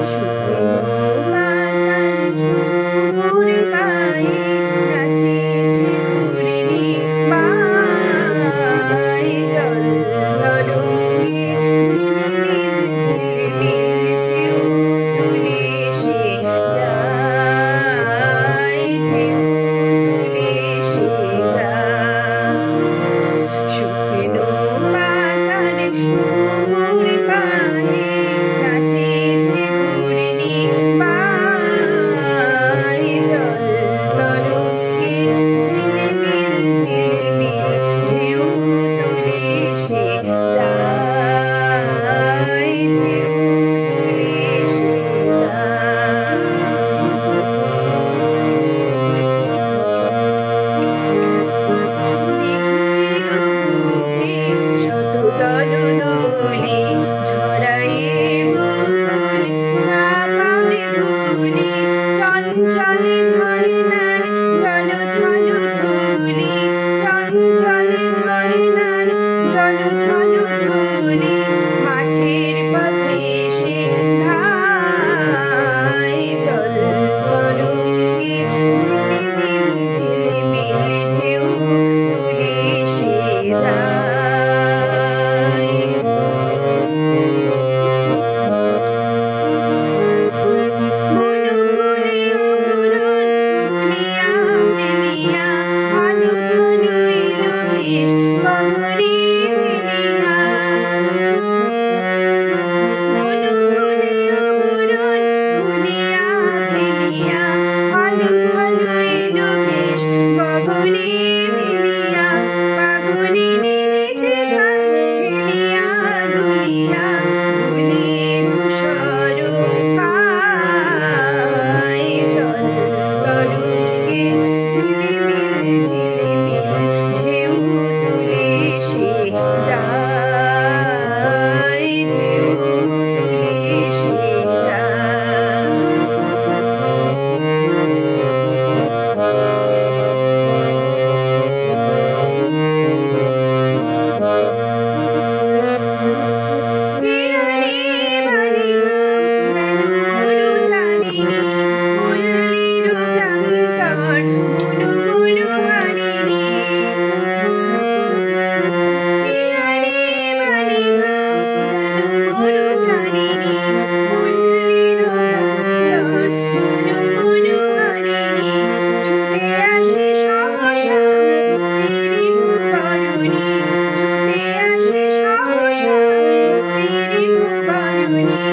শুকনো পাতার সবুজ গায়ে নাচেছে ঘূর্ণি বাই, জল তরঙ্গে ঝিলমিল ঝিলমিল ঢেউ তুলে সে যায়, ঢেউ তুলে সে যায়। শুকনো পাতার সবুজ গায়ে নাচেছে ঘূর্ণি বাই, জল তরঙ্গে ঝিলমিল ঝিলমিল ঢেউ তুলে সে যায়, ঢেউ তুলে সে যায়। শত তরুদোলে ছড়ায়ে বকুল চাপারে ধুলি, চঞ্চলে ঝরনার জল ছলো ছুলি, চঞ্চলে ঝরনার জল ছলো ছুলি, মাঠের পথে সে ধায়, জল তরঙ্গে ঝিলমিল ঝিলমিল ঢেউ তুলে সে যায়। বনফুলে অপরণ বুনিয়া ফেলিয়া, আলো ধনু এলো বেশ গগনে মিলিয়া। বনফুলে অপরণ বুনিয়া ফেলিয়া, আলো ধনু এলো বেশ গগনে মিলিয়া। ফাগুনে নেমেছে ঝড় ফেলিয়া দুলিয়া, ধুলি ধূসর কায়, জল তরঙ্গে ঝিলমিল ঝিলমিল ঢেউ তুলে সে যায়, ঢেউ তুলে সে যায়। বিরলে বালিগাম যেন মরু জানিনি, পল্লীর প্রান্তর বুনু বুনু হারিনি। বিরলে বালিগাম যেন মরু জানিনি, পল্লীর প্রান্তর বুনু বুনু হারিনি। ছুটে আসে সহসা বৈরী কুকরুণী, ছুটে আসে সহসা বৈরী কুকরুণী,